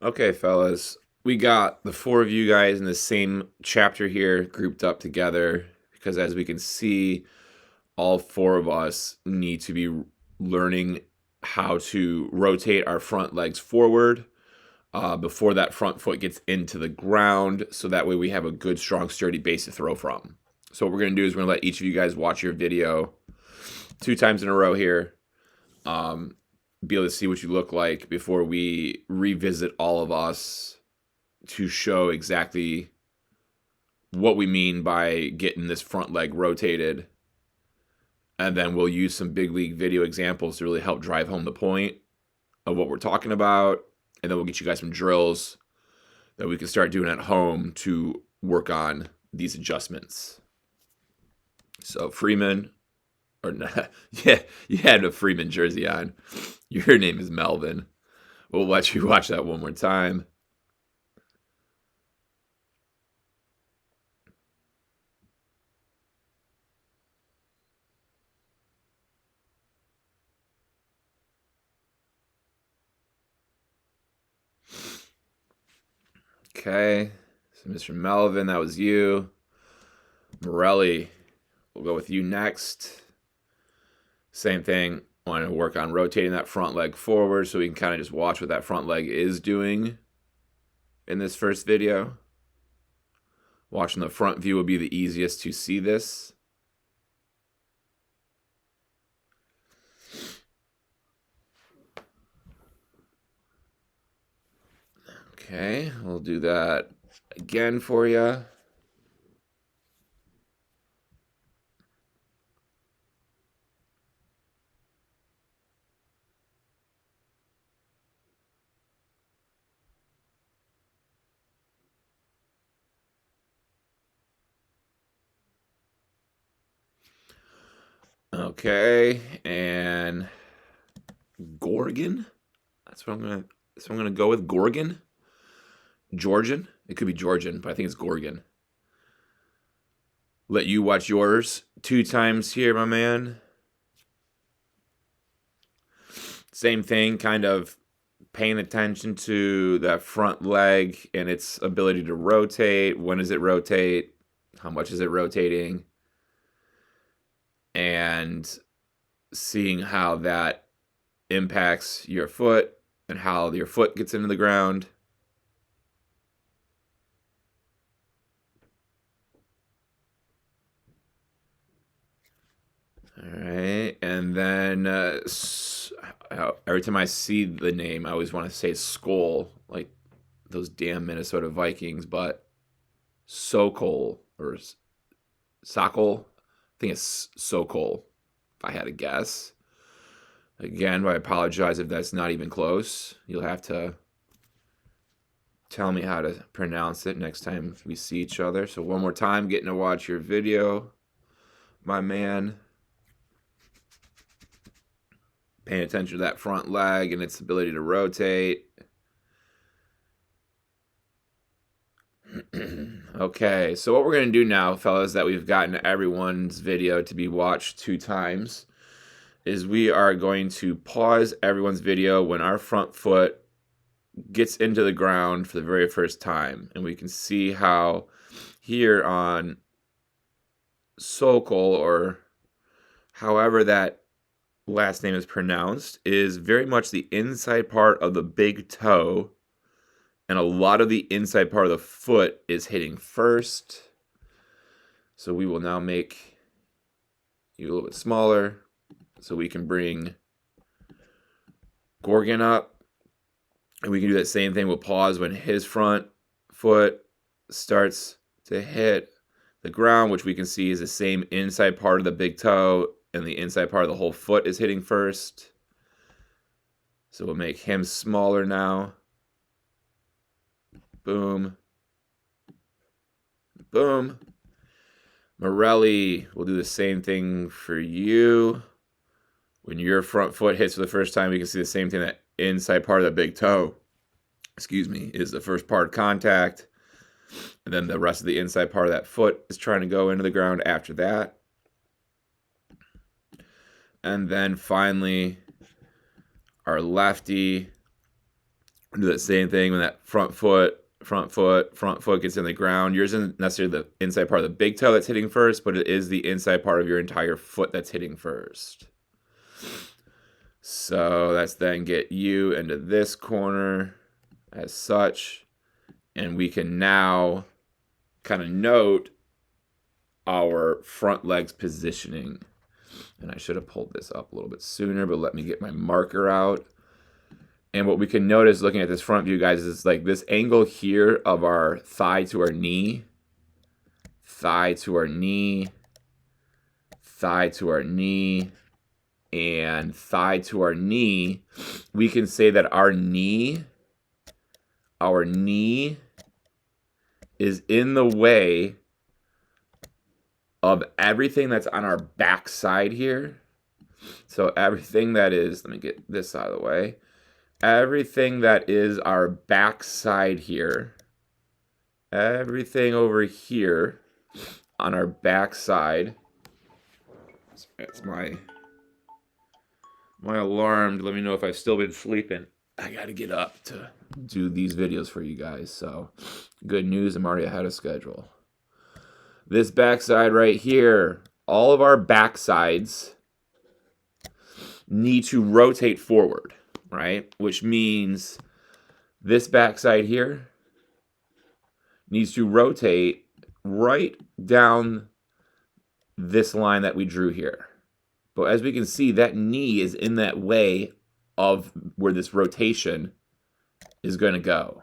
Okay, fellas, we got the four of you guys in the same chapter here, grouped up together, because as we can see, all four of us need to be learning how to rotate our front legs forward before that front foot gets into the ground, so that way we have a good, strong, sturdy base to throw from. So what we're going to do is we're going to let each of you guys watch your video 2 times in a row here. Be able to see what you look like before we revisit all of us to show exactly what we mean by getting this front leg rotated. And then we'll use some big league video examples to really help drive home the point of what we're talking about. And then we'll get you guys some drills that we can start doing at home to work on these adjustments. So Freeman, or not, yeah, you had a Freeman jersey on. Your name is Melvin. We'll let you watch that one more time. Okay, so Mr. Melvin, that was you. Morelli, we'll go with you next. Same thing. Want to work on rotating that front leg forward so we can kind of just watch what that front leg is doing in this first video. Watching the front view will be the easiest to see this. Okay, we'll do that again for you. Okay, and Goergen. That's what I'm gonna go with. Goergen. Georgian. It could be Georgian, but I think it's Goergen. Let you watch yours 2 times here, my man. Same thing, kind of paying attention to that front leg and its ability to rotate. When does it rotate? How much is it rotating? And seeing how that impacts your foot and how your foot gets into the ground. All right, and then every time I see the name, I always want to say Sokol, like those damn Minnesota Vikings, but Sokol or Sokol. I think it's Sokol, if I had to guess. Again, I apologize if that's not even close. You'll have to tell me how to pronounce it next time we see each other. So one more time, getting to watch your video, my man. Paying attention to that front leg and its ability to rotate. Okay, so what we're going to do now, fellas, that we've gotten everyone's video to be watched 2 times, is we are going to pause everyone's video when our front foot gets into the ground for the very first time. And we can see how here on Sokol, or however that last name is pronounced, is very much the inside part of the big toe, and a lot of the inside part of the foot is hitting first. So we will now make you a little bit smaller so we can bring Goergen up, and we can do that same thing. We'll pause when his front foot starts to hit the ground, which we can see is the same inside part of the big toe, and the inside part of the whole foot is hitting first. So we'll make him smaller now. Boom. Boom. Morelli, we'll do the same thing for you. When your front foot hits for the first time, you can see the same thing. That inside part of the big toe, is the first part of contact. And then the rest of the inside part of that foot is trying to go into the ground after that. And then finally, our lefty, Do that same thing when that front foot gets in the ground. Yours isn't necessarily the inside part of the big toe that's hitting first, but it is the inside part of your entire foot that's hitting first. So that's then get you into this corner as such. And we can now kind of note our front leg's positioning. And I should have pulled this up a little bit sooner, but let me get my marker out. And what we can notice looking at this front view, guys, is like this angle here of our thigh to our knee, thigh to our knee, thigh to our knee, and thigh to our knee. We can say that our knee is in the way of everything that's on our back side here. So everything that is, let me get this out of the way. Everything that is our back side here, everything over here on our back side. That's my alarm to let me know if I've still been sleeping. I got to get up to do these videos for you guys. So good news, I'm already ahead of schedule. This backside right here, all of our backsides need to rotate forward, right? Which means this backside here needs to rotate right down this line that we drew here. But as we can see, that knee is in that way of where this rotation is going to go.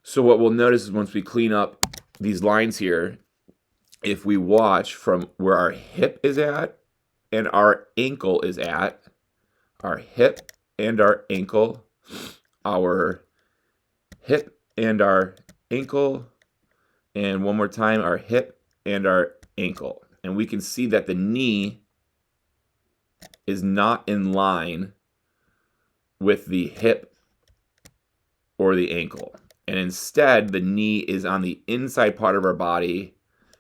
So what we'll notice is once we clean up these lines here, if we watch from where our hip is at and our ankle is at, our hip and our ankle, our hip and our ankle, and one more time, our hip and our ankle. And we can see that the knee is not in line with the hip or the ankle. And instead, the knee is on the inside part of our body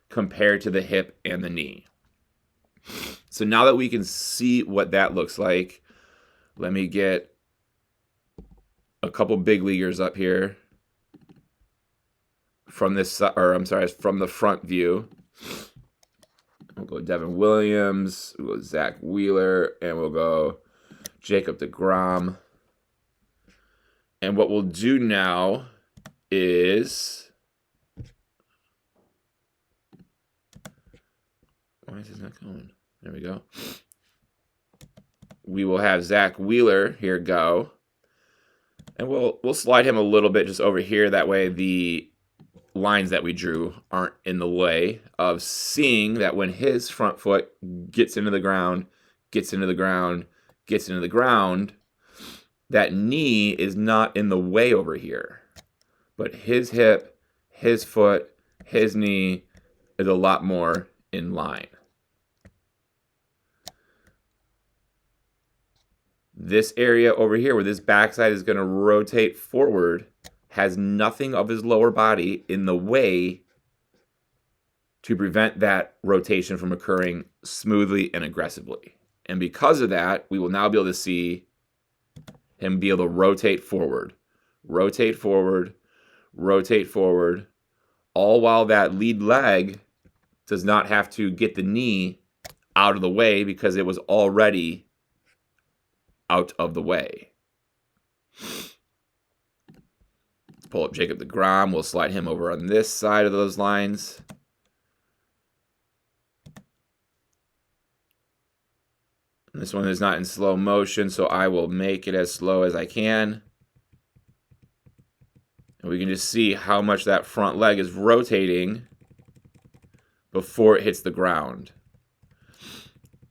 compared to the hip and the knee. So now that we can see what that looks like, let me get a couple big leaguers up here from this, or I'm sorry, from the front view. We'll go Devin Williams, we'll go Zach Wheeler, and we'll go Jacob deGrom. And what we'll do now is, why is this not going? There we go. We will have Zach Wheeler here go. And we'll slide him a little bit just over here. That way the lines that we drew aren't in the way of seeing that when his front foot gets into the ground, that knee is not in the way over here. But his hip, his foot, his knee is a lot more in line. This area over here where this backside is going to rotate forward has nothing of his lower body in the way to prevent that rotation from occurring smoothly and aggressively. And because of that, we will now be able to see him be able to rotate forward, all while that lead leg does not have to get the knee out of the way because it was already out of the way. Let's pull up Jacob deGrom. We'll slide him over on this side of those lines. This one is not in slow motion, so I will make it as slow as I can. And we can just see how much that front leg is rotating before it hits the ground.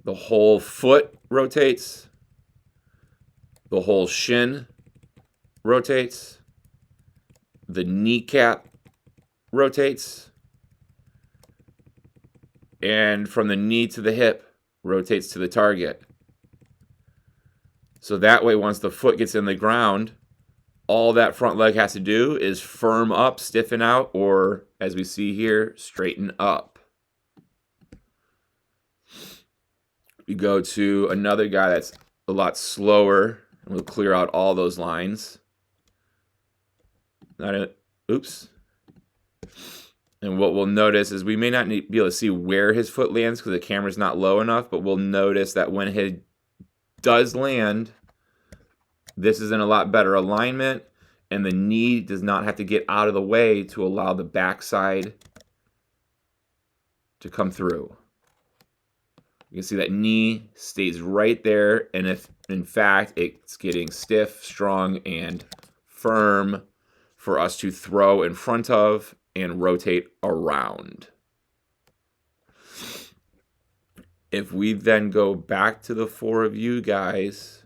The whole foot rotates. The whole shin rotates. The kneecap rotates. And from the knee to the hip rotates to the target. So that way, once the foot gets in the ground, all that front leg has to do is firm up, stiffen out, or as we see here, straighten up. We go to another guy that's a lot slower. And we'll clear out all those lines. Oops. And what we'll notice is we may not be able to see where his foot lands because the camera's not low enough, but we'll notice that when he does land, this is in a lot better alignment, and the knee does not have to get out of the way to allow the backside to come through. You can see that knee stays right there, and if in fact it's getting stiff, strong, and firm for us to throw in front of and rotate around. If we then go back to the 4 of you guys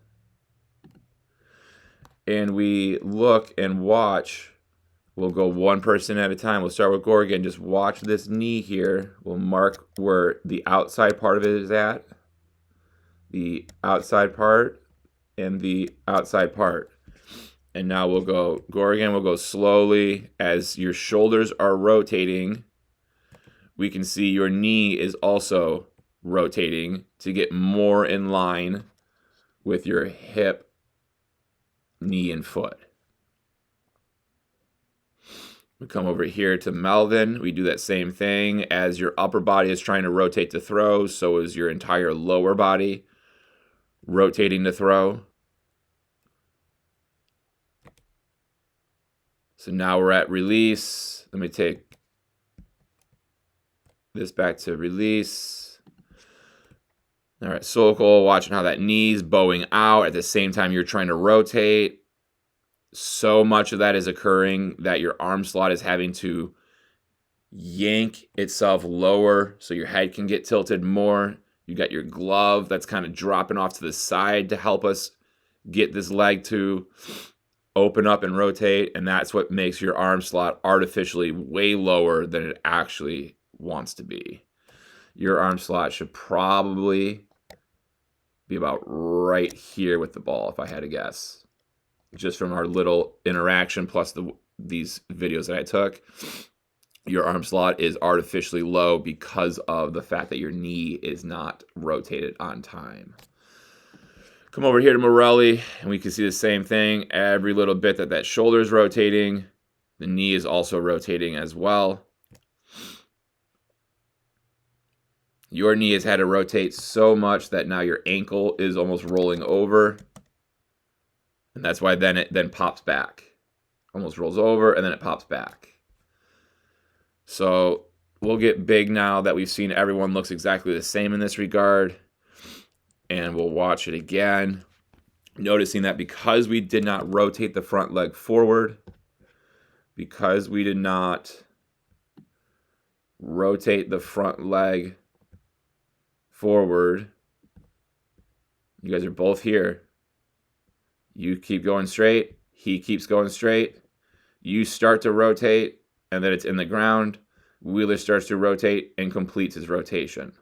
and we look and watch, we'll go one person at a time. We'll start with Goergen. Just watch this knee here. We'll mark where the outside part of it is at, the outside part, and the outside part. And now we'll go, Goergen will go slowly. As your shoulders are rotating, we can see your knee is also rotating to get more in line with your hip, knee, and foot. We come over here to Melvin. We do that same thing. As your upper body is trying to rotate to throw, so is your entire lower body rotating to throw. So now we're at release. Let me take this back to release. All right, Sokol, watching how that knee's bowing out at the same time you're trying to rotate. So much of that is occurring that your arm slot is having to yank itself lower so your head can get tilted more. You got your glove that's kind of dropping off to the side to help us get this leg to open up and rotate, and that's what makes your arm slot artificially way lower than it actually wants to be. Your arm slot should probably be about right here with the ball, if I had to guess. Just from our little interaction plus these videos that I took, your arm slot is artificially low because of the fact that your knee is not rotated on time. Come over here to Morelli, and we can see the same thing. Every little bit that shoulder is rotating, the knee is also rotating as well. Your knee has had to rotate so much that now your ankle is almost rolling over. And that's why then it then pops back. Almost rolls over, and then it pops back. So we'll get big now that we've seen everyone looks exactly the same in this regard. And we'll watch it again, noticing that because we did not rotate the front leg forward, because we did not rotate the front leg forward, you guys are both here. You keep going straight, he keeps going straight. You start to rotate, and then it's in the ground. Wheeler starts to rotate and completes his rotation.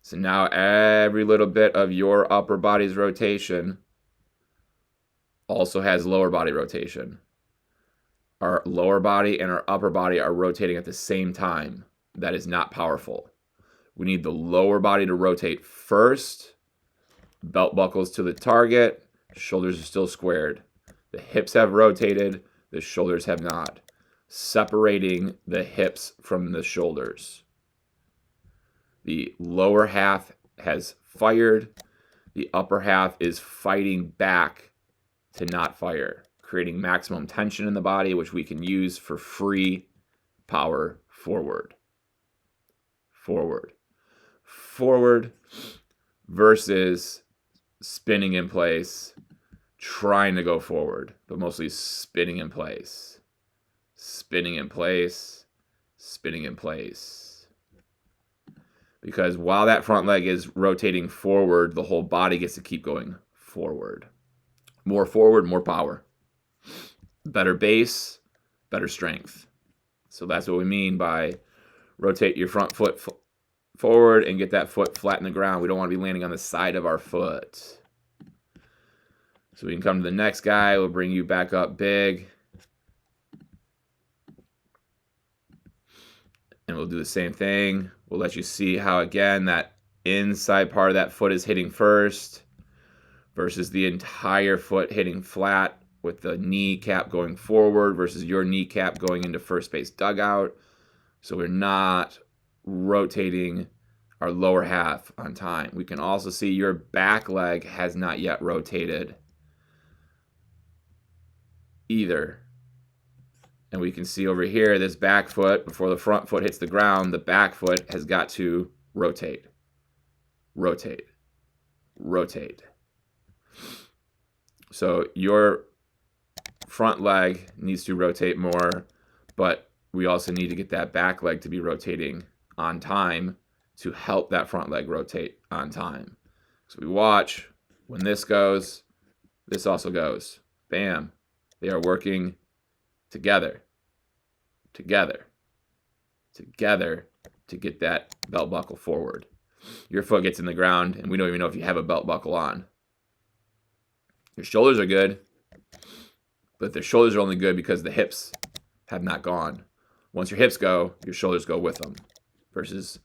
So now every little bit of your upper body's rotation also has lower body rotation. Our lower body and our upper body are rotating at the same time. That is not powerful. We need the lower body to rotate first. Belt buckles to the target. Shoulders are still squared. The hips have rotated. The shoulders have not. Separating the hips from the shoulders. The lower half has fired. The upper half is fighting back to not fire, creating maximum tension in the body, which we can use for free power forward. Forward. Forward versus spinning in place, trying to go forward, but mostly spinning in place. Spinning in place. Spinning in place. Because while that front leg is rotating forward, the whole body gets to keep going forward. More forward, more power. Better base, better strength. So that's what we mean by rotate your front foot forward and get that foot flat in the ground. We don't want to be landing on the side of our foot. So we can come to the next guy. We'll bring you back up big. And we'll do the same thing. We'll let you see how, again, that inside part of that foot is hitting first versus the entire foot hitting flat with the kneecap going forward versus your kneecap going into first base dugout. So we're not rotating our lower half on time. We can also see your back leg has not yet rotated either. And we can see over here, this back foot, before the front foot hits the ground, the back foot has got to rotate. Rotate. Rotate. So your front leg needs to rotate more, but we also need to get that back leg to be rotating on time to help that front leg rotate on time. So we watch, when this goes, this also goes. Bam. They are working together, together, together to get that belt buckle forward. Your foot gets in the ground, and we don't even know if you have a belt buckle on. Your shoulders are good, but the shoulders are only good because the hips have not gone. Once your hips go, your shoulders go with them, versus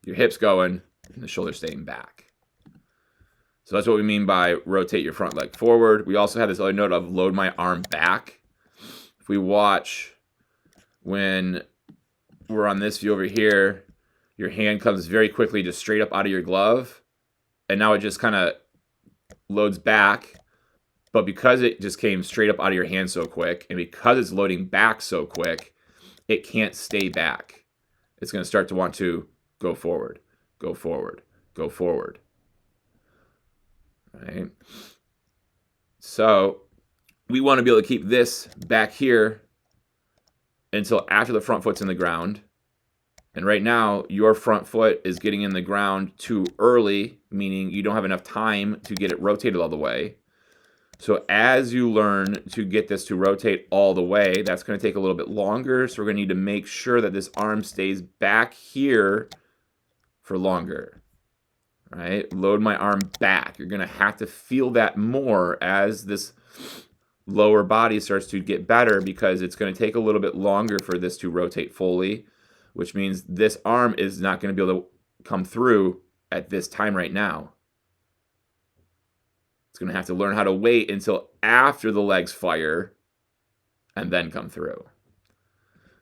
your hips going and the shoulders staying back. So that's what we mean by rotate your front leg forward. We also have this other note of load my arm back. If we watch when we're on this view over here, your hand comes very quickly just straight up out of your glove, and now it just kind of loads back. But because it just came straight up out of your hand so quick, and because it's loading back so quick, it can't stay back. It's going to start to want to go forward, go forward, go forward. Right? So we want to be able to keep this back here until after the front foot's in the ground. And right now, your front foot is getting in the ground too early, meaning you don't have enough time to get it rotated all the way. So as you learn to get this to rotate all the way, that's going to take a little bit longer. So we're going to need to make sure that this arm stays back here for longer. Right? Load my arm back. You're going to have to feel that more as this lower body starts to get better, because it's going to take a little bit longer for this to rotate fully, which means this arm is not going to be able to come through at this time right now. It's going to have to learn how to wait until after the legs fire and then come through.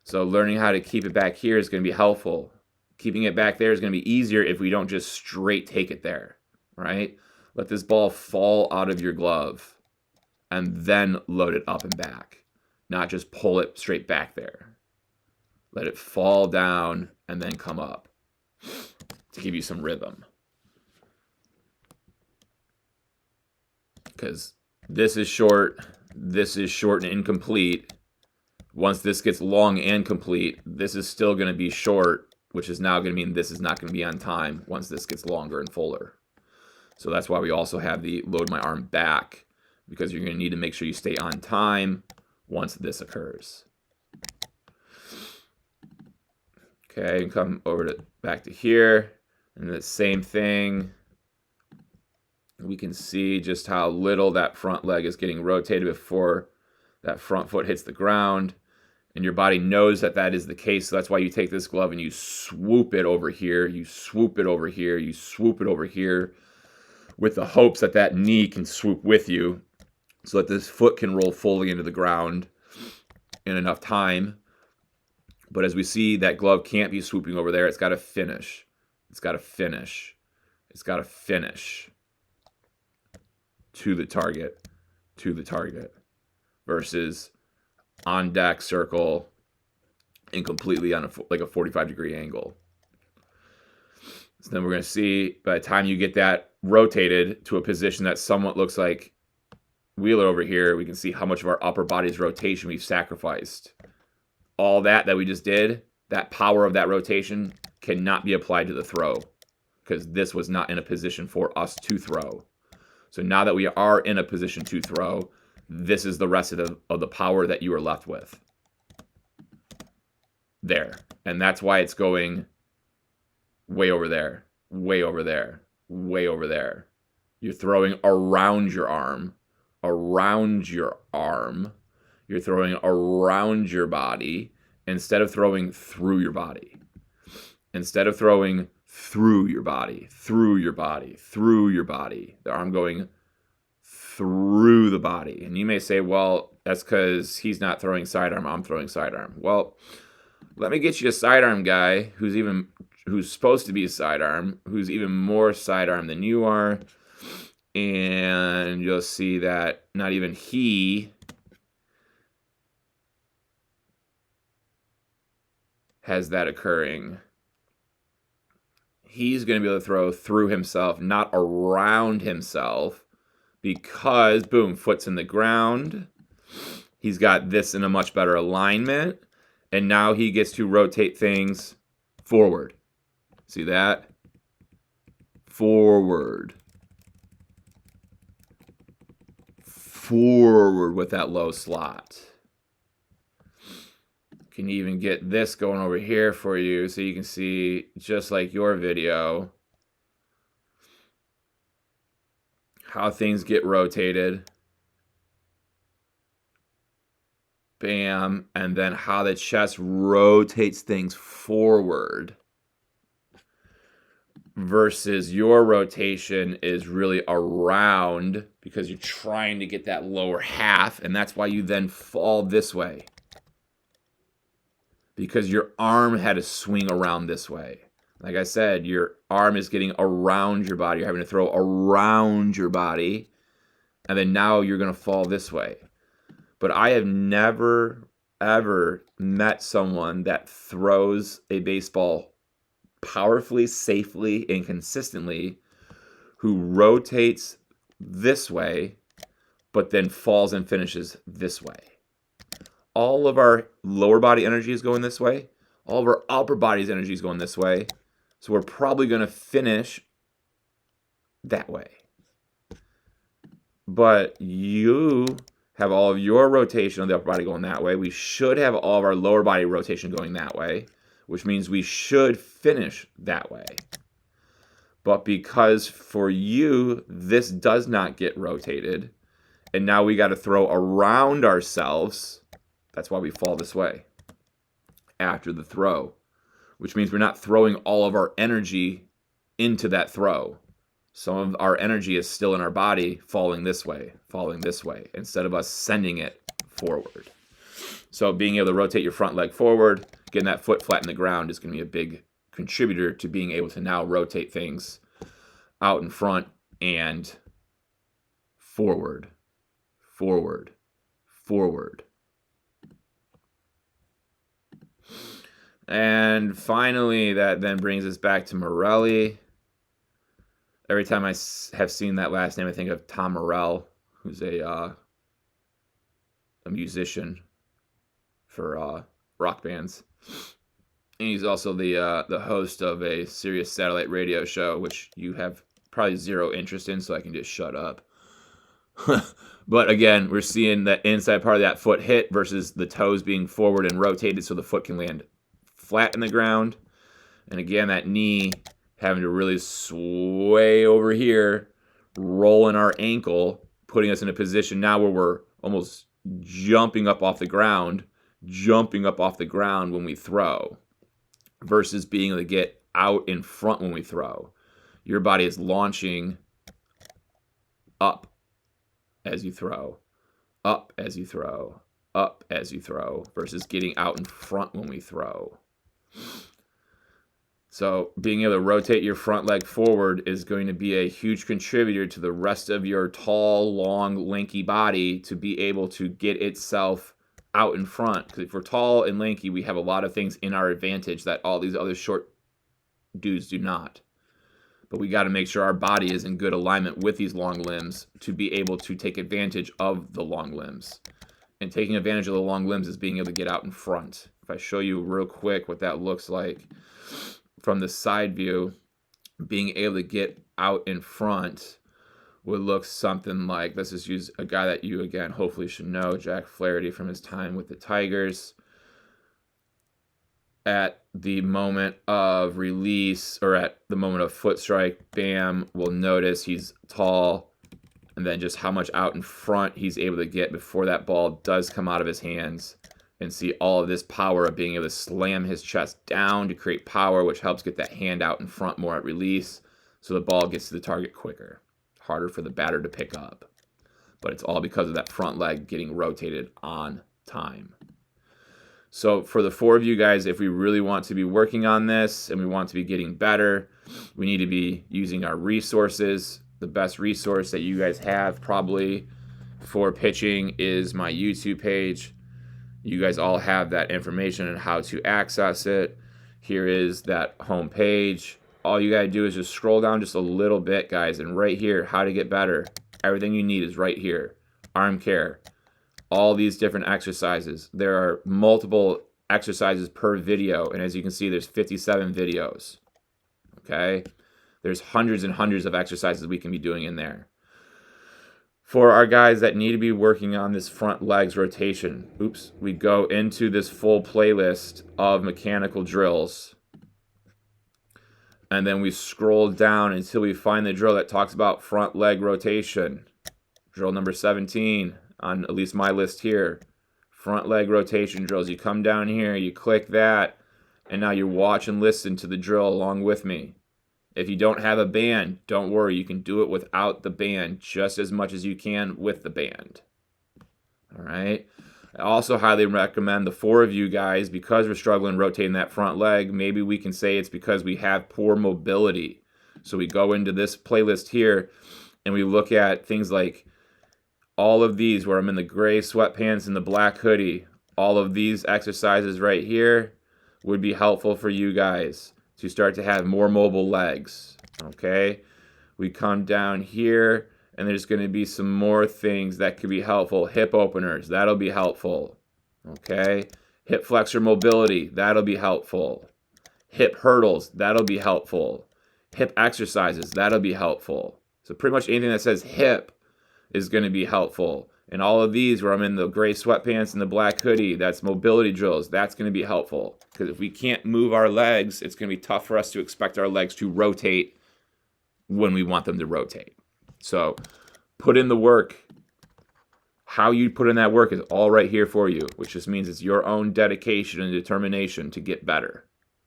So learning how to keep it back here is going to be helpful. Keeping it back there is going to be easier if we don't just straight take it there, right? Let this ball fall out of your glove and then load it up and back, not just pull it straight back there. Let it fall down and then come up to give you some rhythm. Because this is short and incomplete. Once this gets long and complete, this is still going to be short, which is now going to mean this is not going to be on time once this gets longer and fuller. So that's why we also have the load my arm back, because you're going to need to make sure you stay on time once this occurs. Okay, and come over to back to here, and the same thing. We can see just how little that front leg is getting rotated before that front foot hits the ground. And your body knows that that is the case. So that's why you take this glove and you swoop it over here. You swoop it over here. You swoop it over here with the hopes that that knee can swoop with you so that this foot can roll fully into the ground in enough time. But as we see, that glove can't be swooping over there. It's got to finish. It's got to finish. It's got to finish to the target, versus on deck circle and completely on like a 45-degree angle. So then we're going to see, by the time you get that rotated to a position that somewhat looks like Wheeler over here, we can see how much of our upper body's rotation we've sacrificed. All that we just did, that power of that rotation cannot be applied to the throw, because this was not in a position for us to throw. So now that we are in a position to throw, this is the rest of the power that you are left with. There. And that's why it's going way over there, way over there, way over there. You're throwing around your arm, around your arm. You're throwing around your body instead of throwing through your body. Instead of throwing through your body, through your body, through your body. The arm going through the body. And you may say, well, that's because he's not throwing sidearm, I'm throwing sidearm. Well, let me get you a sidearm guy who's supposed to be a sidearm, who's even more sidearm than you are. And you'll see that not even he has that occurring. He's going to be able to throw through himself, not around himself, because, boom, foot's in the ground. He's got this in a much better alignment. And now he gets to rotate things forward. See that? Forward. Forward with that low slot. Can even get this going over here for you so you can see, just like your video, how things get rotated. Bam. And then how the chest rotates things forward versus your rotation is really around because you're trying to get that lower half. And that's why you then fall this way, because your arm had to swing around this way. Like I said, your arm is getting around your body. You're having to throw around your body. And then now you're going to fall this way. But I have never, ever met someone that throws a baseball powerfully, safely, and consistently who rotates this way, but then falls and finishes this way. All of our lower body energy is going this way. All of our upper body's energy is going this way. So we're probably going to finish that way. But you have all of your rotation of the upper body going that way. We should have all of our lower body rotation going that way, which means we should finish that way. But because for you, this does not get rotated, and now we got to throw around ourselves, that's why we fall this way after the throw, which means we're not throwing all of our energy into that throw. Some of our energy is still in our body falling this way, instead of us sending it forward. So being able to rotate your front leg forward, getting that foot flat in the ground is going to be a big contributor to being able to now rotate things out in front and forward, forward, forward. And finally, that then brings us back to Morelli. Every time I have seen that last name, I think of Tom Morelli, who's a musician for rock bands. And he's also the host of a Sirius satellite radio show, which you have probably zero interest in, so I can just shut up. But again, we're seeing the inside part of that foot hit versus the toes being forward and rotated so the foot can land flat in the ground. And again, that knee having to really sway over here, rolling our ankle, putting us in a position now where we're almost jumping up off the ground when we throw, versus being able to get out in front when we throw. Your body is launching up as you throw, up as you throw, up as you throw, versus getting out in front when we throw. So being able to rotate your front leg forward is going to be a huge contributor to the rest of your tall, long, lanky body to be able to get itself out in front. Because if we're tall and lanky, we have a lot of things in our advantage that all these other short dudes do not. But we got to make sure our body is in good alignment with these long limbs to be able to take advantage of the long limbs. And taking advantage of the long limbs is being able to get out in front. If I show you real quick what that looks like from the side view, being able to get out in front would look something like, let's just use a guy that you, again, hopefully should know, Jack Flaherty from his time with the Tigers. At the moment of release, or at the moment of foot strike, bam, we'll notice he's tall, and then just how much out in front he's able to get before that ball does come out of his hands. and see all of this power of being able to slam his chest down to create power, which helps get that hand out in front more at release, so the ball gets to the target quicker. Harder for the batter to pick up. But it's all because of that front leg getting rotated on time. So for the 4 of you guys, if we really want to be working on this and we want to be getting better, we need to be using our resources. The best resource that you guys have probably for pitching is my YouTube page. You guys all have that information on how to access it. Here is that home page. All you got to do is just scroll down just a little bit, guys, and right here, how to get better. Everything you need is right here. Arm care. All these different exercises. There are multiple exercises per video, and as you can see, there's 57 videos. Okay? There's hundreds and hundreds of exercises we can be doing in there. For our guys that need to be working on this front legs rotation, we go into this full playlist of mechanical drills. And then we scroll down until we find the drill that talks about front leg rotation. Drill number 17 on at least my list here. Front leg rotation drills. You come down here, you click that, and now you watch and listen to the drill along with me. If you don't have a band, don't worry. You can do it without the band just as much as you can with the band. All right? I also highly recommend the 4 of you guys, because we're struggling rotating that front leg, maybe we can say it's because we have poor mobility. So we go into this playlist here and we look at things like all of these where I'm in the gray sweatpants and the black hoodie. All of these exercises right here would be helpful for you guys to start to have more mobile legs. Okay? We come down here and there's going to be some more things that could be helpful. Hip openers, that'll be helpful. Okay? Hip flexor mobility, that'll be helpful. Hip hurdles, that'll be helpful. Hip exercises, that'll be helpful. So pretty much anything that says hip is going to be helpful. And all of these where I'm in the gray sweatpants and the black hoodie, that's mobility drills, that's going to be helpful. Because if we can't move our legs, it's going to be tough for us to expect our legs to rotate when we want them to rotate. So put in the work. How you put in that work is all right here for you, which just means it's your own dedication and determination to get better.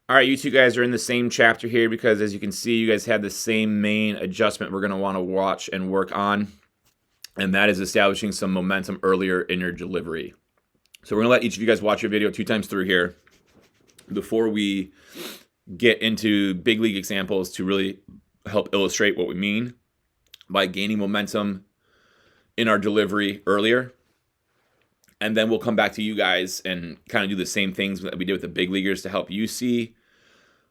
All right, you two guys are in the same chapter here because as you can see, you guys have the same main adjustment we're going to want to watch and work on, and that is establishing some momentum earlier in your delivery. So we're going to let each of you guys watch your video 2 times through here before we get into big league examples to really help illustrate what we mean by gaining momentum in our delivery earlier. And then we'll come back to you guys and kind of do the same things that we did with the big leaguers to help you see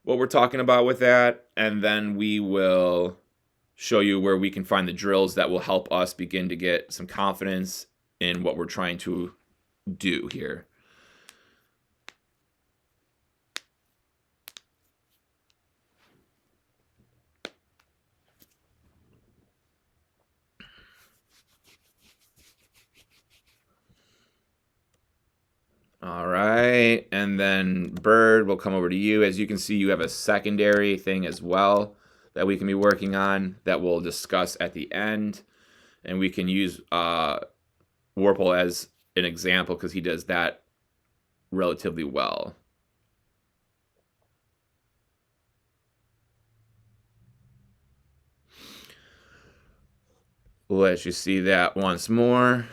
what we're talking about with that. And then we will show you where we can find the drills that will help us begin to get some confidence in what we're trying to do here. All right, and then Byrd will come over to you. As you can see, you have a secondary thing as well that we can be working on that we'll discuss at the end. And we can use Woerpel as an example because he does that relatively well. Let you see that once more,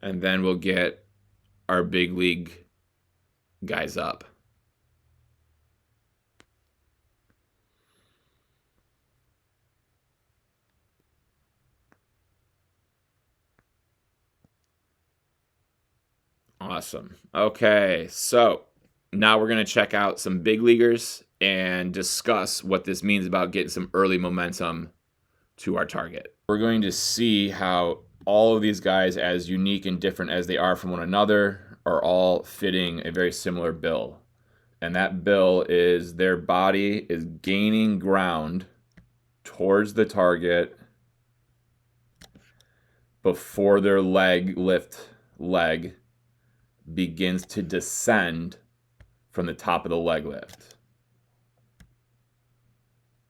and then we'll get our big league guys up. Awesome. Okay, so now we're going to check out some big leaguers and discuss what this means about getting some early momentum to our target. We're going to see how all of these guys, as unique and different as they are from one another, are all fitting a very similar bill. And that bill is their body is gaining ground towards the target before their leg begins to descend from the top of the leg lift.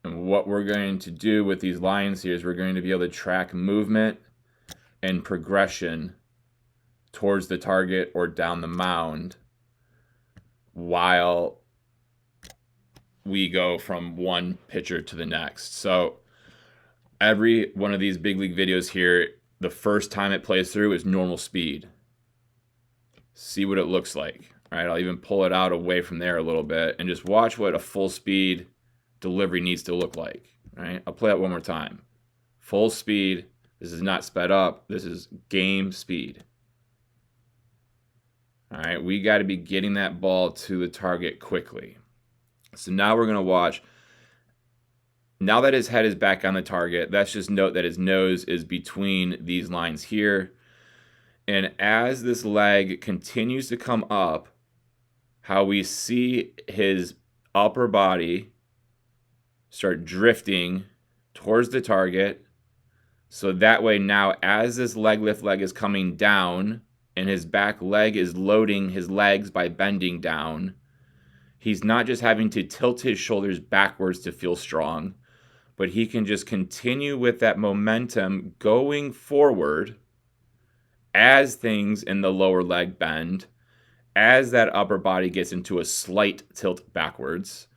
And what we're going to do with these lines here is we're going to be able to track movement and progression towards the target or down the mound while we go from one pitcher to the next. So every one of these big league videos here, the first time it plays through is normal speed. See what it looks like. All right, I'll even pull it out away from there a little bit and just watch what a full speed delivery needs to look like. All right, I'll play it one more time. Full speed. This is not sped up. This is game speed. All right, we got to be getting that ball to the target quickly. So now we're going to watch. Now that his head is back on the target, let's just note that his nose is between these lines here. And as this leg continues to come up, how we see his upper body start drifting towards the target. So that way now, as this leg lift leg is coming down and his back leg is loading his legs by bending down, he's not just having to tilt his shoulders backwards to feel strong, but he can just continue with that momentum going forward as things in the lower leg bend, as that upper body gets into a slight tilt backwards.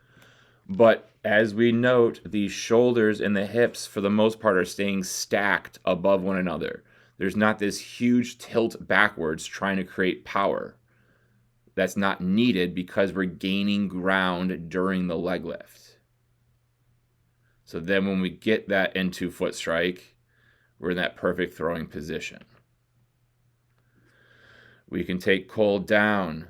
But as we note, the shoulders and the hips, for the most part, are staying stacked above one another. There's not this huge tilt backwards trying to create power. That's not needed because we're gaining ground during the leg lift. So then when we get that into foot strike, we're in that perfect throwing position. We can take Cole down.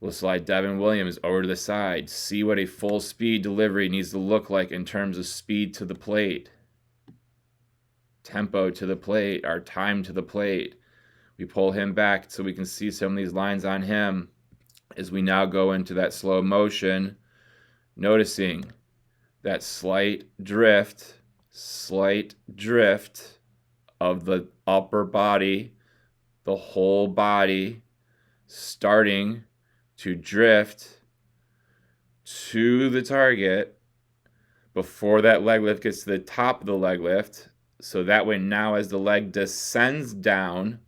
We'll slide Devin Williams over to the side. See what a full speed delivery needs to look like in terms of speed to the plate, tempo to the plate, our time to the plate. We pull him back so we can see some of these lines on him as we now go into that slow motion, noticing that slight drift of the upper body, the whole body starting to drift to the target before that leg lift gets to the top of the leg lift. So that way now as the leg descends down,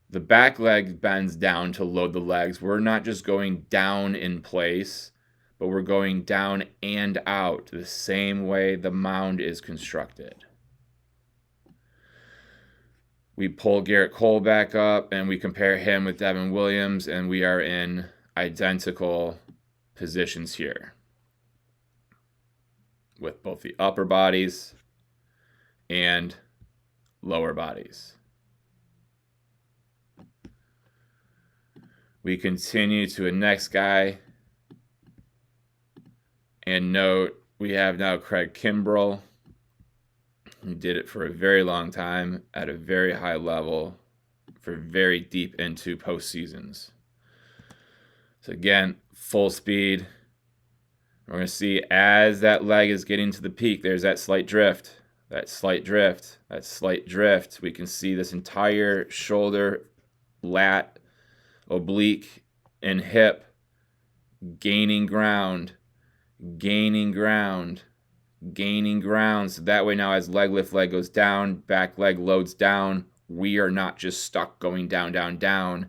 the back leg bends down to load the legs. We're not just going down in place, but we're going down and out the same way the mound is constructed. We pull Garrett Cole back up and we compare him with Devin Williams, and we are in identical positions here with both the upper bodies and lower bodies. We continue to a next guy and note we have now Craig Kimbrell, who did it for a very long time at a very high level for very deep into postseasons. So again, full speed. We're going to see as that leg is getting to the peak, there's that slight drift, that slight drift, that slight drift. We can see this entire shoulder, lat, oblique, and hip gaining ground, gaining ground. So that way now as leg lift leg goes down, back leg loads down, we are not just stuck going down, down, down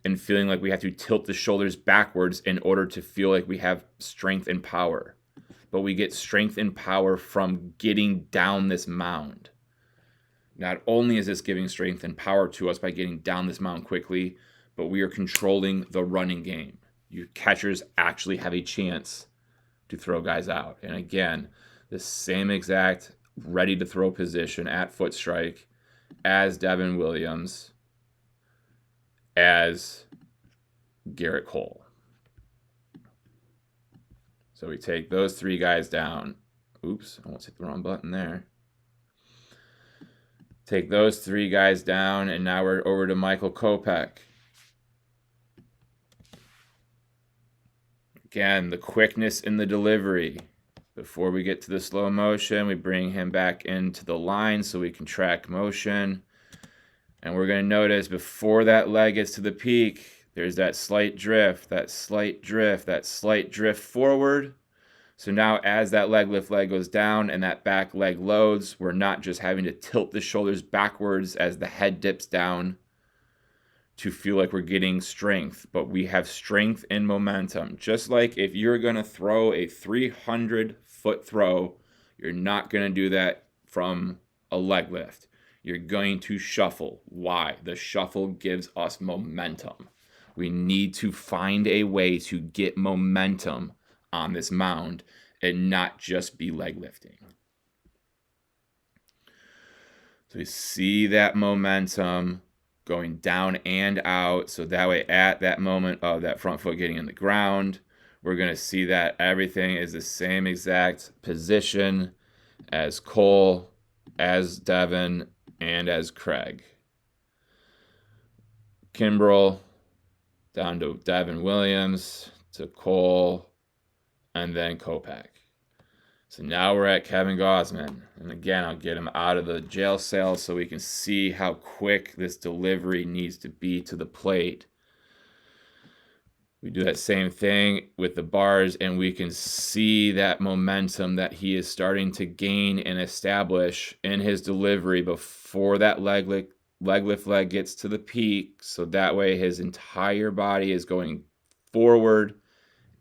and feeling like we have to tilt the shoulders backwards in order to feel like we have strength and power. But we get strength and power from getting down this mound. Not only is this giving strength and power to us by getting down this mound quickly, but we are controlling the running game. Your catchers actually have a chance to throw guys out. And again, the same exact ready to throw position at foot strike as Devin Williams, as Garrett Cole. So we take those three guys down. Oops, I almost hit the wrong button there. Take those three guys down, and now we're over to Michael Kopech. Again, the quickness in the delivery. Before we get to the slow motion, we bring him back into the line so we can track motion. And we're going to notice before that leg gets to the peak, there's that slight drift forward So now as that leg lift leg goes down and that back leg loads, we're not just having to tilt the shoulders backwards as the head dips down to feel like we're getting strength, but we have strength and momentum. Just like if you're going to throw a 300-foot throw, you're not going to do that from a leg lift. You're going to shuffle. Why? The shuffle gives us momentum. We need to find a way to get momentum on this mound and not just be leg lifting. So we see that momentum going down and out. So that way at that moment of that front foot getting in the ground, we're going to see that everything is the same exact position as Cole, as Devin, and as Craig. Kimbrel down to Devin Williams, to Cole, and then Kopak. So now we're at Kevin Gosman. And again, I'll get him out of the jail cell so we can see how quick this delivery needs to be to the plate. We do that same thing with the bars, and we can see that momentum that he is starting to gain and establish in his delivery before that leg lift leg gets to the peak. So that way his entire body is going forward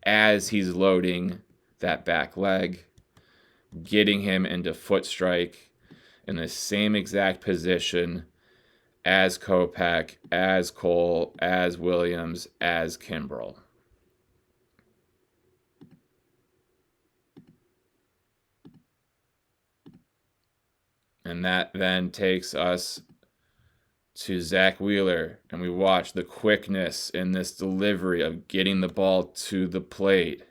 as he's loading that back leg, getting him into foot strike in the same exact position as Kopak, as Cole, as Williams, as Kimbrel. And that then takes us to Zach Wheeler, and we watch the quickness in this delivery of getting the ball to the plate.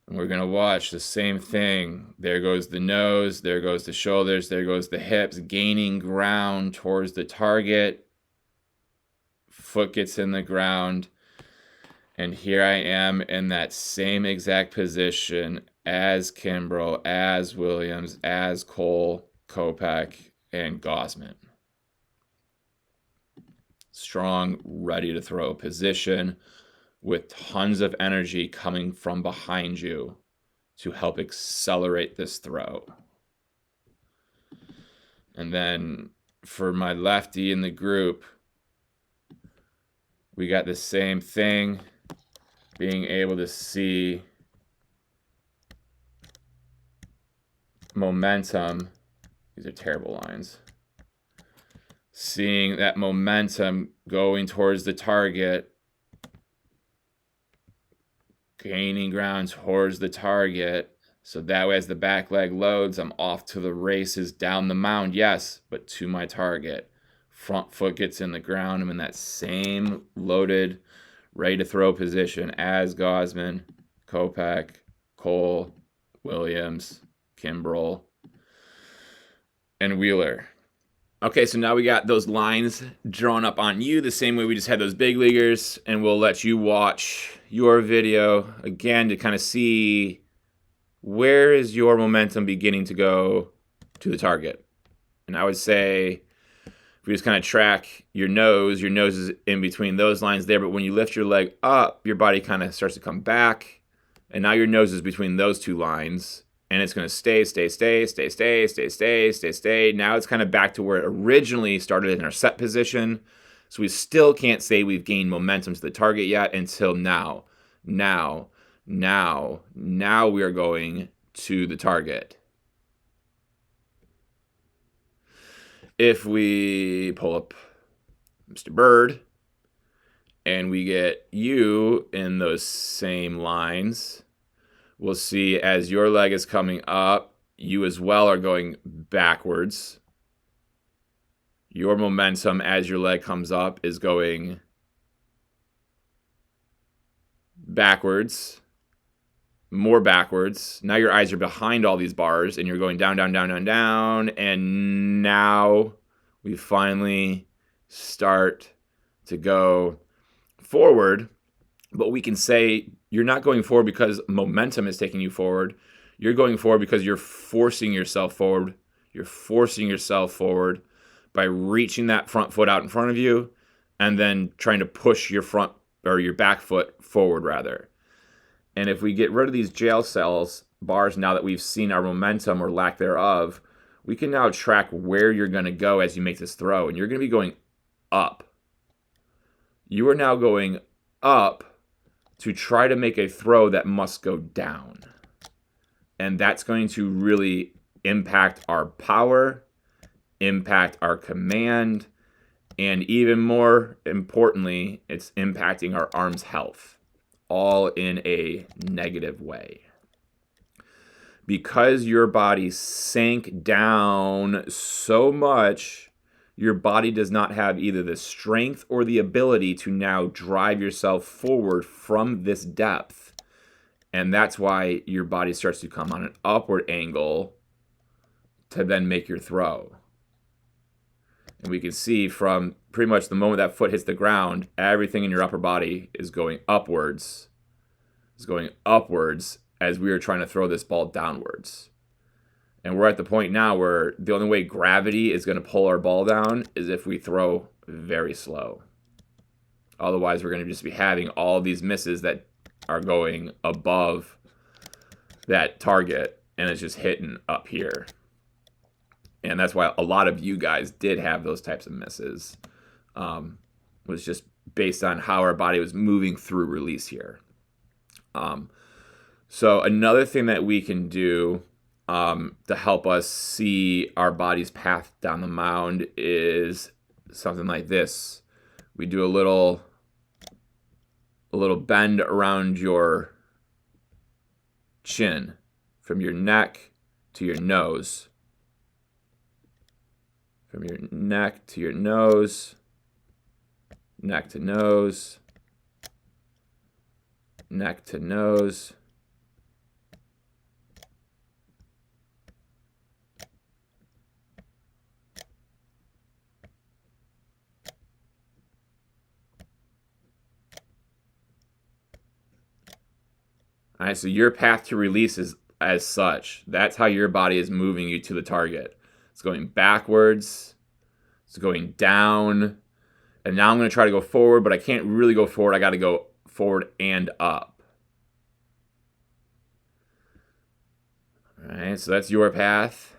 And we're going to watch the same thing. There goes the nose, there goes the shoulders, there goes the hips, gaining ground towards the target. Foot gets in the ground. And here I am in that same exact position as Kimbrel, as Williams, as Cole, Kopak, and Gosman. Strong, ready to throw position, with tons of energy coming from behind you to help accelerate this throw. And then for my lefty in the group, we got the same thing, being able to see momentum. These are terrible lines. Seeing that momentum going towards the target, gaining ground towards the target, so that way as the back leg loads, I'm off to the races down the mound, yes, but to my target. Front foot gets in the ground. I'm in that same loaded, ready to throw position as Gosman, Kopak, Cole, Williams, Kimbrel, and Wheeler. Okay, so now we got those lines drawn up on you the same way we just had those big leaguers, and we'll let you watch your video again to kind of see where is your momentum beginning to go to the target. And I would say if we just kind of track your nose is in between those lines there, but when you lift your leg up, your body kind of starts to come back, and now your nose is between those two lines. And it's going to stay. Now it's kind of back to where it originally started in our set position. So we still can't say we've gained momentum to the target yet until now. Now we are going to the target. If we pull up Mr. Byrd and we get you in those same lines, we'll see as your leg is coming up, you as well are going backwards. Your momentum as your leg comes up is going backwards, more backwards. Now your eyes are behind all these bars and you're going down. And now we finally start to go forward, but we can say you're not going forward because momentum is taking you forward. You're going forward because you're forcing yourself forward. You're forcing yourself forward by reaching that front foot out in front of you and then trying to push your front or your back foot forward rather. And if we get rid of these jail cells bars, now that we've seen our momentum or lack thereof, we can now track where you're going to go as you make this throw. And you're going to be going up. You are now going up to try to make a throw that must go down. And that's going to really impact our power, impact our command, and even more importantly, it's impacting our arm's health, all in a negative way. Because your body sank down so much, your body does not have either the strength or the ability to now drive yourself forward from this depth. And that's why your body starts to come on an upward angle to then make your throw. And we can see from pretty much the moment that foot hits the ground, everything in your upper body is going upwards. It's going upwards as we are trying to throw this ball downwards. And we're at the point now where the only way gravity is going to pull our ball down is if we throw very slow. Otherwise, we're going to just be having all these misses that are going above that target, and it's just hitting up here. And that's why a lot of you guys did have those types of misses. Was just based on how our body was moving through release here. So another thing that we can do to help us see our body's path down the mound is something like this. We do a little bend around your chin from your neck to your nose. From your neck to your nose, neck to nose, neck to nose. All right, so your path to release is as such. That's how your body is moving you to the target. It's going backwards. It's going down. And now I'm going to try to go forward, but I can't really go forward. I got to go forward and up. All right, so that's your path.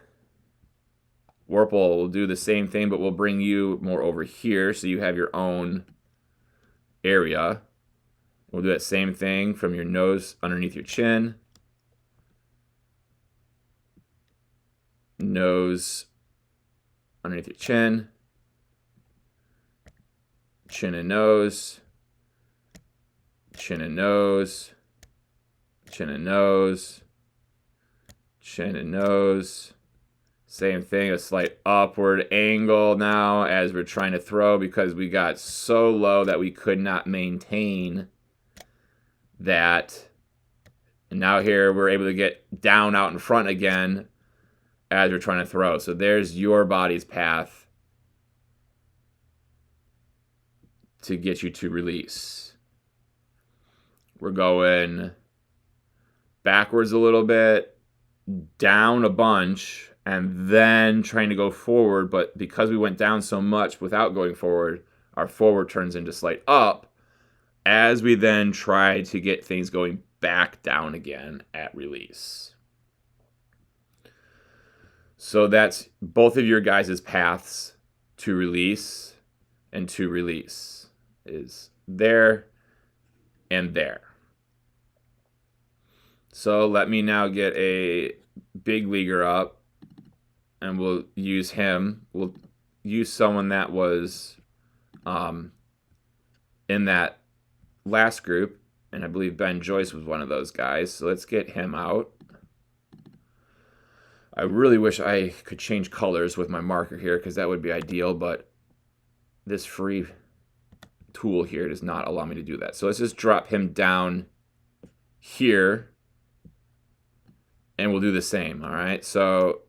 Woerpel will do the same thing, but we'll bring you more over here so you have your own area. We'll do that same thing from your nose underneath your chin. Nose underneath your chin. Chin and nose. Chin and nose. Chin and nose. Chin and nose. Same thing, a slight upward angle now as we're trying to throw because we got so low that we could not maintain that. And now here we're able to get down out in front again as we're trying to throw. So there's your body's path to get you to release. We're going backwards a little bit, down a bunch, and then trying to go forward. But because we went down so much without going forward, our forward turns into slight up as we then try to get things going back down again at release. So that's both of your guys' paths to release and to release is there and there. So let me now get a big leaguer up and we'll use him. We'll use someone that was in that last group, and I believe Ben Joyce was one of those guys. So let's get him out. I really wish I could change colors with my marker here because that would be ideal, but this free tool here does not allow me to do that. So let's just drop him down here and we'll do the same. All right, so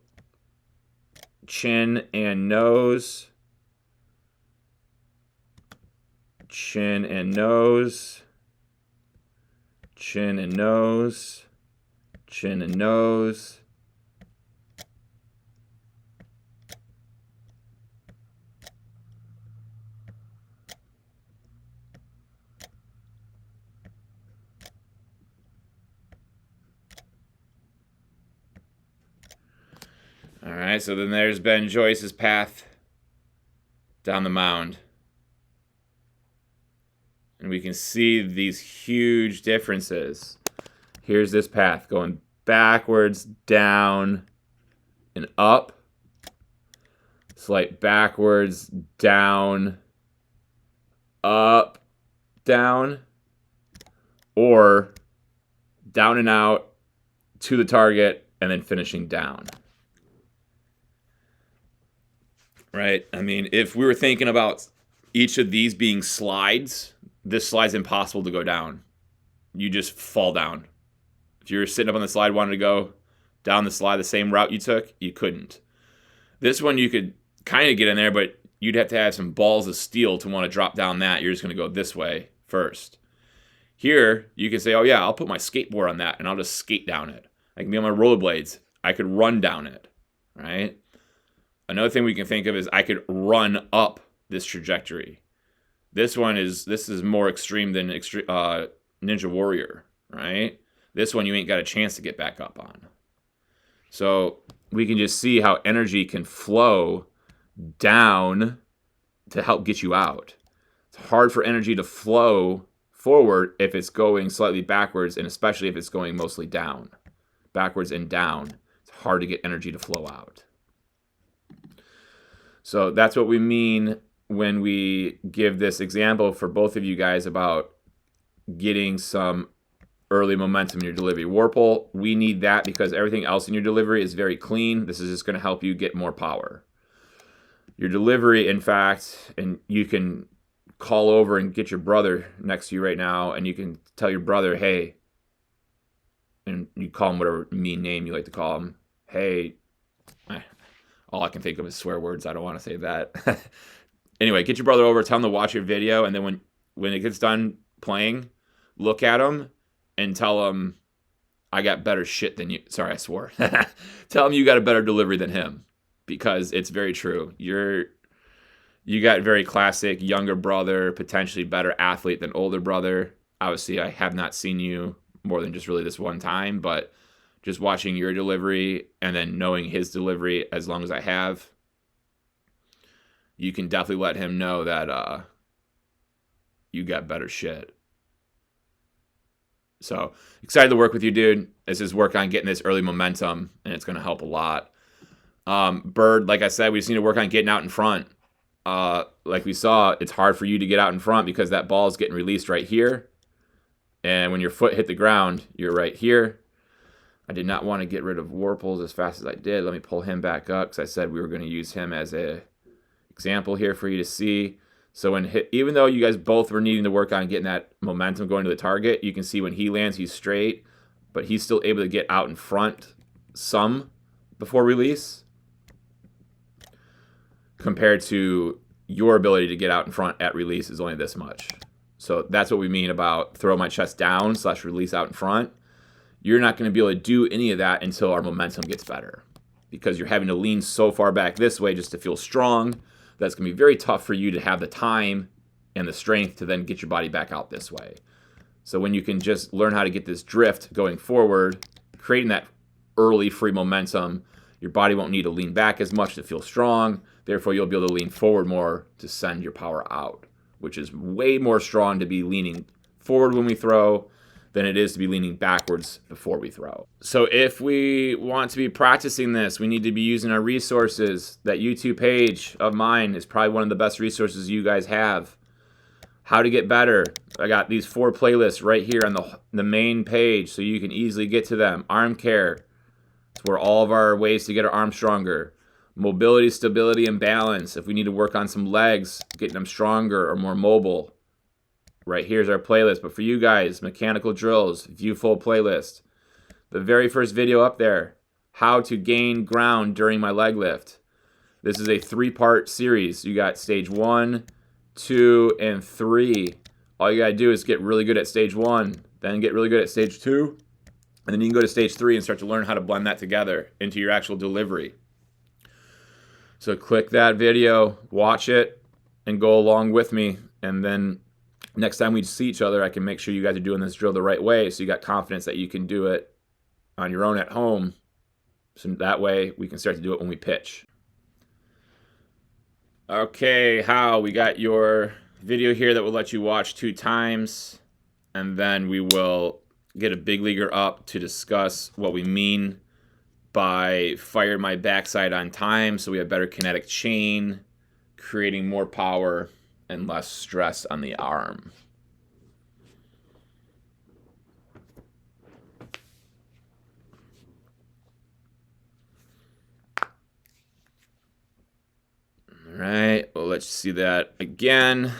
chin and nose, chin and nose, chin and nose, chin and nose. All right, so then there's Ben Joyce's path down the mound. And we can see these huge differences. Here's this path going backwards, down, and up. Slight backwards, down, up, down, or down and out to the target and then finishing down. Right? I mean, if we were thinking about each of these being slides, this slide's impossible to go down. You just fall down. If you were sitting up on the slide wanting to go down the slide the same route you took, you couldn't. This one you could kind of get in there, but you'd have to have some balls of steel to want to drop down that. You're just going to go this way first. Here, you can say, oh yeah, I'll put my skateboard on that and I'll just skate down it. I can be on my rollerblades. I could run down it, right? Another thing we can think of is I could run up this trajectory. This is more extreme than Ninja Warrior, right? This one you ain't got a chance to get back up on. So we can just see how energy can flow down to help get you out. It's hard for energy to flow forward if it's going slightly backwards, and especially if it's going mostly down. Backwards and down. It's hard to get energy to flow out. So that's what we mean when we give this example for both of you guys about getting some early momentum in your delivery. Woerpel, we need that because everything else in your delivery is very clean. This is just going to help you get more power. Your delivery, in fact, and you can call over and get your brother next to you right now, and you can tell your brother, hey, and you call him whatever mean name you like to call him. Hey, all I can think of is swear words. I don't want to say that. Anyway, get your brother over, tell him to watch your video, and then when it gets done playing, look at him and tell him, I got better shit than you. Sorry, I swore. Tell him you got a better delivery than him, because it's very true. You got very classic younger brother, potentially better athlete than older brother. Obviously, I have not seen you more than just really this one time, but just watching your delivery and then knowing his delivery as long as I have, you can definitely let him know that you got better shit. So excited to work with you, dude. This is work on getting this early momentum, and it's going to help a lot. Byrd, like I said, we just need to work on getting out in front. Like we saw, it's hard for you to get out in front because that ball is getting released right here. And when your foot hit the ground, you're right here. I did not want to get rid of Woerpel as fast as I did. Let me pull him back up because I said we were going to use him as an example here for you to see. So even though you guys both were needing to work on getting that momentum going to the target, you can see when he lands, he's straight, but he's still able to get out in front some before release compared to your ability to get out in front at release is only this much. So that's what we mean about throw my chest down / release out in front. You're not going to be able to do any of that until our momentum gets better because you're having to lean so far back this way just to feel strong. That's going to be very tough for you to have the time and the strength to then get your body back out this way. So when you can just learn how to get this drift going forward, creating that early free momentum, your body won't need to lean back as much to feel strong. Therefore, you'll be able to lean forward more to send your power out, which is way more strong to be leaning forward when we throw than it is to be leaning backwards before we throw. So if we want to be practicing this, we need to be using our resources. That YouTube page of mine is probably one of the best resources you guys have. How to get better. I got these 4 playlists right here on the main page so you can easily get to them. Arm care. It's where all of our ways to get our arms stronger. Mobility, stability, and balance. If we need to work on some legs, getting them stronger or more mobile. Right here's our playlist. But for you guys, mechanical drills, view full playlist. The very first video up there, how to gain ground during my leg lift. This is a 3-part series. You got stage 1, 2, and 3. All you got to do is get really good at stage 1, then get really good at stage 2, and then you can go to stage 3 and start to learn how to blend that together into your actual delivery. So click that video, watch it, and go along with me, and then next time we see each other, I can make sure you guys are doing this drill the right way so you got confidence that you can do it on your own at home So that way we can start to do it when we pitch. Okay, Howe, we got your video here that we'll let you watch 2 times, and then we will get a big leaguer up to discuss what we mean by fire my backside on time so we have better kinetic chain, creating more power and less stress on the arm. All right, well, let's see that again.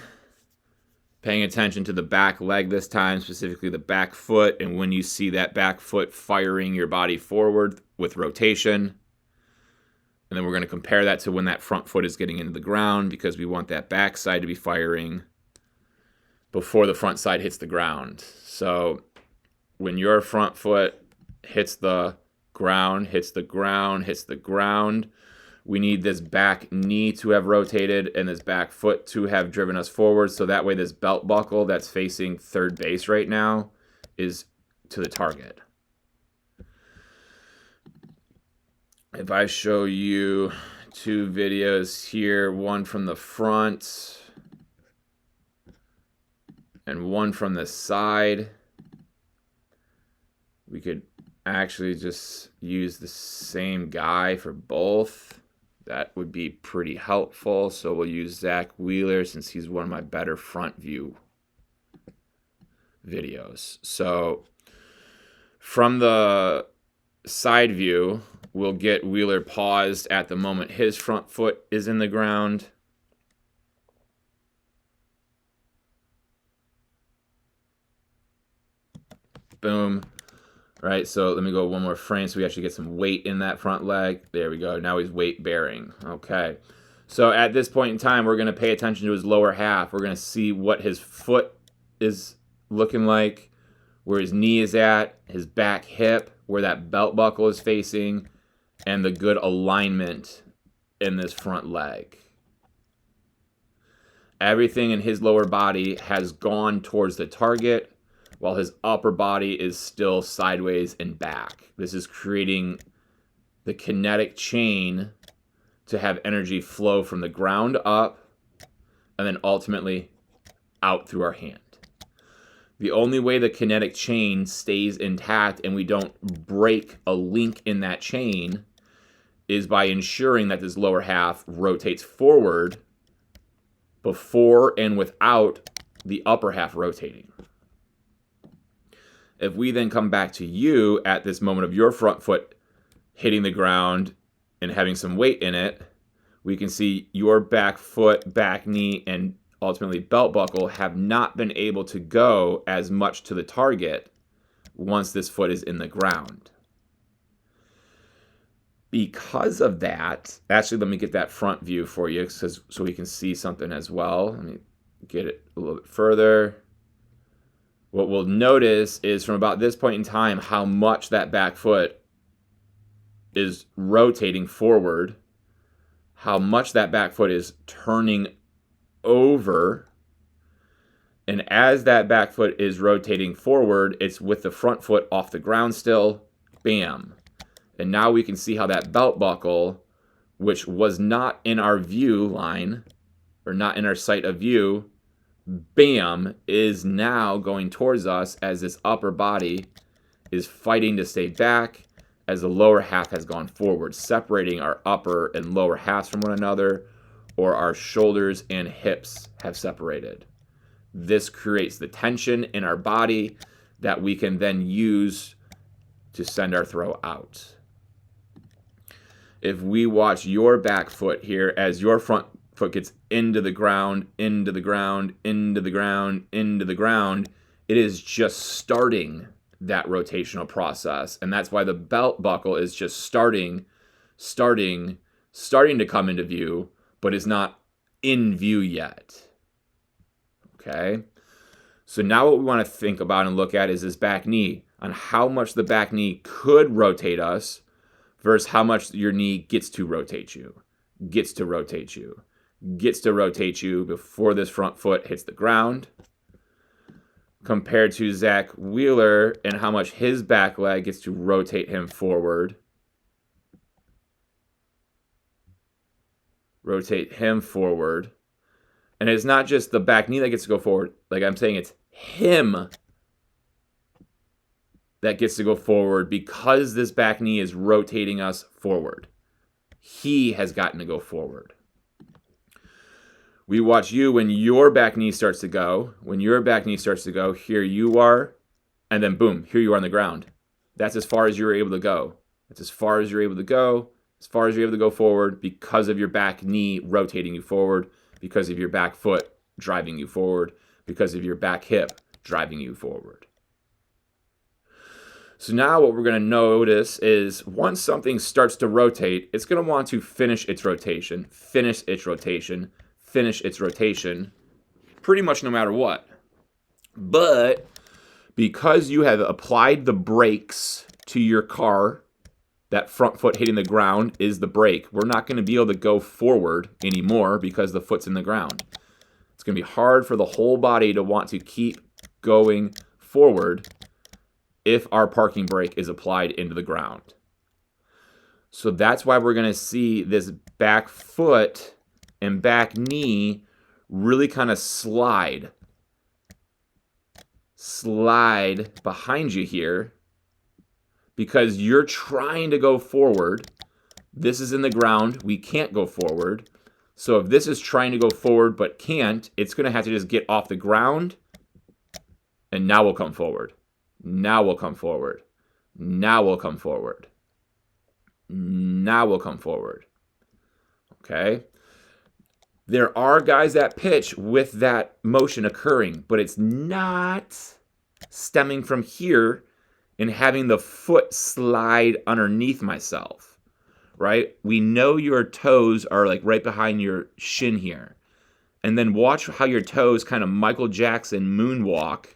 Paying attention to the back leg this time, specifically the back foot, and when you see that back foot firing your body forward with rotation. And then we're going to compare that to when that front foot is getting into the ground, because we want that back side to be firing before the front side hits the ground. So when your front foot hits the ground, we need this back knee to have rotated and this back foot to have driven us forward. So that way this belt buckle that's facing third base right now is to the target. If I show you 2 videos here, one from the front and one from the side, we could actually just use the same guy for both. That would be pretty helpful. So we'll use Zach Wheeler since he's one of my better front view videos. So from the side view, we'll get Wheeler paused at the moment his front foot is in the ground. Boom. Right, so let me go one more frame so we actually get some weight in that front leg. There we go. Now he's weight bearing. Okay. So at this point in time, we're going to pay attention to his lower half. We're going to see what his foot is looking like, where his knee is at, his back hip, where that belt buckle is facing, and the good alignment in this front leg. Everything in his lower body has gone towards the target, while his upper body is still sideways and back. This is creating the kinetic chain to have energy flow from the ground up and then ultimately out through our hand. The only way the kinetic chain stays intact and we don't break a link in that chain is by ensuring that this lower half rotates forward before and without the upper half rotating. If we then come back to you at this moment of your front foot hitting the ground and having some weight in it, we can see your back foot, back knee, and ultimately belt buckle have not been able to go as much to the target once this foot is in the ground. Because of that, actually let me get that front view for you so we can see something as well. Let me get it a little bit further. What we'll notice is from about this point in time how much that back foot is rotating forward, how much that back foot is turning over, and as that back foot is rotating forward, it's with the front foot off the ground still, bam. And now we can see how that belt buckle, which was not in our view line, or not in our sight of view, bam, is now going towards us as this upper body is fighting to stay back as the lower half has gone forward, separating our upper and lower halves from one another, or our shoulders and hips have separated. This creates the tension in our body that we can then use to send our throw out. If we watch your back foot here as your front foot gets into the ground, into the ground, into the ground, into the ground, it is just starting that rotational process. And that's why the belt buckle is just starting to come into view, but is not in view yet. Okay? So now what we want to think about and look at is this back knee, on how much the back knee could rotate us versus how much your knee gets to rotate you, gets to rotate you before this front foot hits the ground, compared to Zach Wheeler and how much his back leg gets to rotate him forward rotate him forward. And it's not just the back knee that gets to go forward. Like I'm saying, it's him that gets to go forward because this back knee is rotating us forward. He has gotten to go forward. We watch you when your back knee starts to go. When your back knee starts to go, here you are, and then boom, here you are on the ground. That's as far as you're able to go. That's as far as you're able to go, as far as you're able to go forward because of your back knee rotating you forward, because of your back foot driving you forward, because of your back hip driving you forward. So now what we're going to notice is once something starts to rotate, it's going to want to finish its rotation, finish its rotation, finish its rotation, pretty much no matter what. But because you have applied the brakes to your car, that front foot hitting the ground is the brake. We're not going to be able to go forward anymore because the foot's in the ground. It's going to be hard for the whole body to want to keep going forward if our parking brake is applied into the ground. So that's why we're going to see this back foot and back knee really kind of slide behind you here because you're trying to go forward. This is in the ground. We can't go forward. So if this is trying to go forward but can't, it's going to have to just get off the ground, and now we'll come forward. Now we'll come forward. Now we'll come forward. Now we'll come forward. Okay? There are guys that pitch with that motion occurring, but it's not stemming from here and having the foot slide underneath myself, right? We know your toes are like right behind your shin here. And then watch how your toes kind of Michael Jackson moonwalk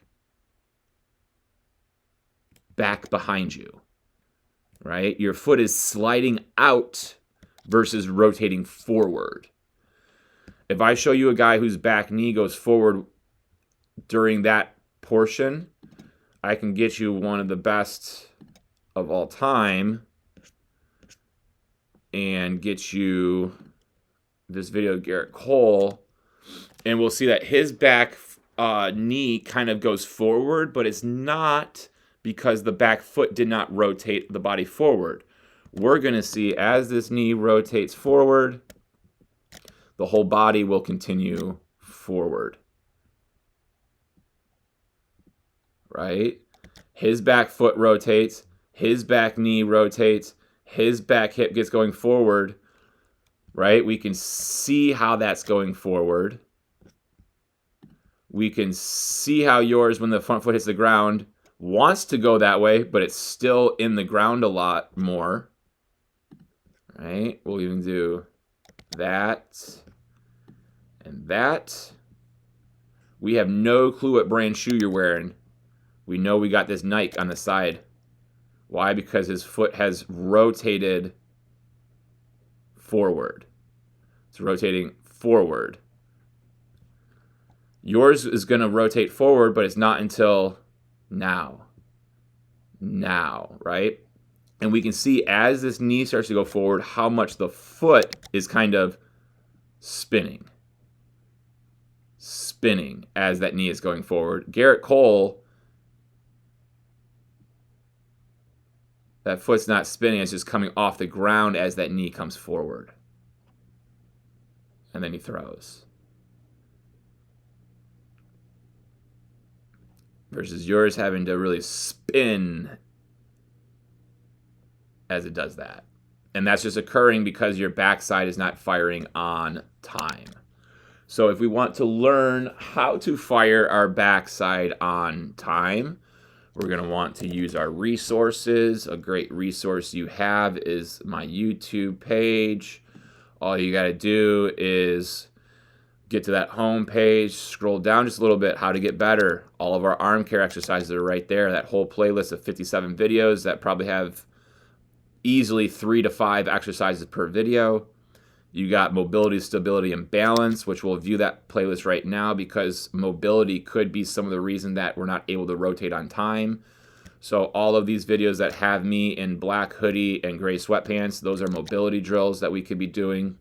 back behind you, right? Your foot is sliding out versus rotating forward. If I show you a guy whose back knee goes forward during that portion, I can get you one of the best of all time and get you this video of Gerrit Cole, and we'll see that his back knee kind of goes forward, but it's not because the back foot did not rotate the body forward. We're going to see as this knee rotates forward, the whole body will continue forward. Right? His back foot rotates, his back knee rotates, his back hip gets going forward. Right? We can see how that's going forward. We can see how yours, when the front foot hits the ground, wants to go that way, but it's still in the ground a lot more. Right? We'll even do that and that. We have no clue what brand shoe you're wearing. We know we got this Nike on the side. Why? Because his foot has rotated forward. It's rotating forward. Yours is going to rotate forward, but it's not until now. Now, right? And we can see as this knee starts to go forward how much the foot is kind of spinning. Spinning as that knee is going forward. Gerrit Cole, that foot's not spinning, it's just coming off the ground as that knee comes forward. And then he throws. Versus yours having to really spin as it does that. And that's just occurring because your backside is not firing on time. So if we want to learn how to fire our backside on time, we're going to want to use our resources. A great resource you have is my YouTube page. All you got to do is get to that home page, scroll down just a little bit, how to get better. All of our arm care exercises are right there. That whole playlist of 57 videos that probably have easily 3 to 5 exercises per video. You got mobility, stability, and balance, which we'll view that playlist right now because mobility could be some of the reason that we're not able to rotate on time. So all of these videos that have me in black hoodie and gray sweatpants, those are mobility drills that we could be doing.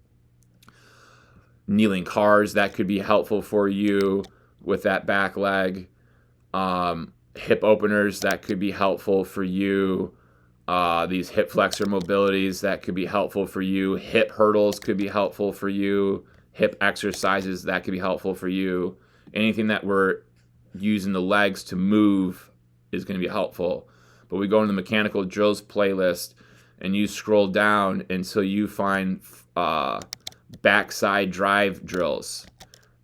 kneeling cars, that could be helpful for you with that back leg. Hip openers, that could be helpful for you. These hip flexor mobilities, that could be helpful for you. Hip hurdles could be helpful for you. Hip exercises, that could be helpful for you. Anything that we're using the legs to move is going to be helpful. But we go into the mechanical drills playlist and you scroll down until you find backside drive drills.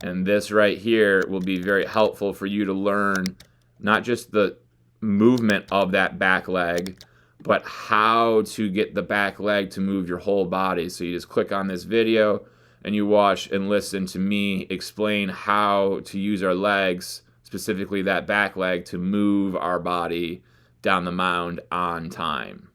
And this right here will be very helpful for you to learn not just the movement of that back leg, but how to get the back leg to move your whole body. So you just click on this video and you watch and listen to me explain how to use our legs, specifically that back leg, to move our body down the mound on time.